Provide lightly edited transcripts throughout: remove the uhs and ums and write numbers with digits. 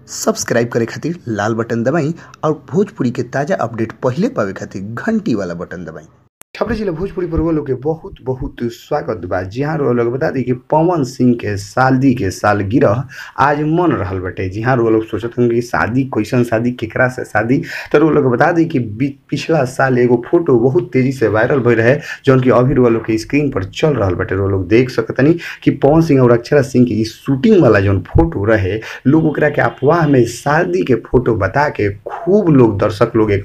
Subscribe करे खातिर लाल button दबाई और भोजपुरी के ताजा अपडेट पहले पावे खातिर घंटी वाला बटन दबाई। छपरा जिला भोजपुरी पर लोग के बहुत बहुत स्वागत बा। जी हाँ, लोग बता दी कि पवन सिंह के शादी के सालगिरह आज मन रहल बटे। जी हाँ, लोग सोचत होंगे शादी कैसन शादी, केकरा से शादी, तो लोग बता दी कि पिछला साल एगो फोटो बहुत तेजी से वायरल भई रहे, जौन की अभी लोग के स्क्रीन पर चल रहा बटे। लोग देख सकतनी कि पवन सिंह और अक्षरा सिंह की शूटिंग वाला जौन फोटो रहे, लोग ओकरा के अफवाह में शादी के फोटो बता के खूब लोग दर्शक लोग एक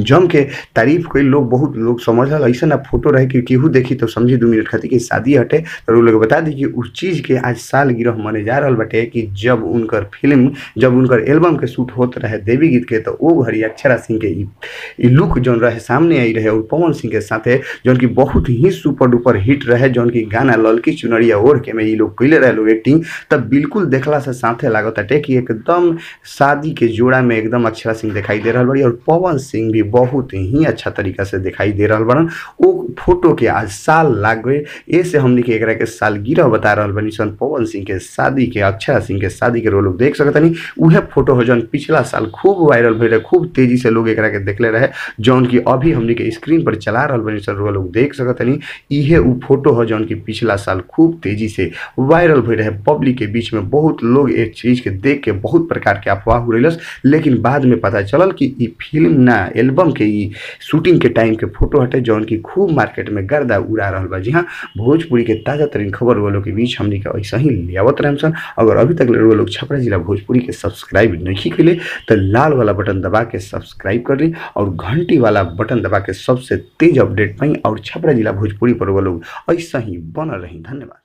जम के तारीफ कई। लोग बहुत लोग समझल ऐसा ना फोटो रहे कि केहू देखी तो समझी 2 मिनट खातिर कि शादी हटे। तो लोग बता दी कि उस चीज के आज सालगिरह मने जा रहा बटे कि जब उनकर फिल्म, जब उनकर एल्बम के शूट होत रहे देवी गीत के, तो वो घड़ी अक्षरा सिंह के लुक जौन रहे सामने आई रहे और पवन सिंह के साथे जौन की बहुत ही सुपर डुपर हिट रहे, जौन की गाना ललकी चुनरिया ओढ़ के में ये लोग कैले रहे लोग एक्टिंग, तब बिल्कुल देखला से साथे लागत हटे कि एकदम शादी के जोड़ा में एकदम अक्षरा सिंह दिखाई दे रहा बड़ी और पवन सिंह भी बहुत ही अच्छा तरीका से दिखाई दे रहा बड़न। वो फोटो के आज साल लाग गए, ऐसे हमने के एकरा के सालगिरह बता रहा बनी सन पवन सिंह के शादी के, अक्षरा सिंह के शादी के। लोग देख सकतनी उहे फोटो हो जौन पिछला साल खूब वायरल भई रहे, खूब तेजी से लोग एकरा के देखले रहे, जौन की अभी हमने के स्क्रीन पर चला रहा बनी सन। लोग देख सकतनी इहे उ फोटो हो जौन की पिछला साल खूब तेजी से वायरल भई रहे, पब्लिक के बीच में बहुत लोग एक चीज के देख के बहुत प्रकार के अफवाह हो रही, लेकिन बाद में पता चलल कि ई फिल्म ना एल्बम के ई शूटिंग के टाइम के फोटो हटे, जौन की खूब मार्केट में गर्दा उड़ा रहा बा। जी हाँ, भोजपुरी के ताजा तरीन खबर वालों के बीच हमने का ऐसा ही लियावत रहम सन। अगर अभी तक लोग छपरा जिला भोजपुरी के सब्सक्राइब नहीं कैले तो लाल वाला बटन दबा के सब्सक्राइब कर ली और घंटी वाला बटन दबा के सबसे तेज अपडेट पाई और छपरा जिला भोजपुरी पर लोग ऐसा ही बनल रही। धन्यवाद।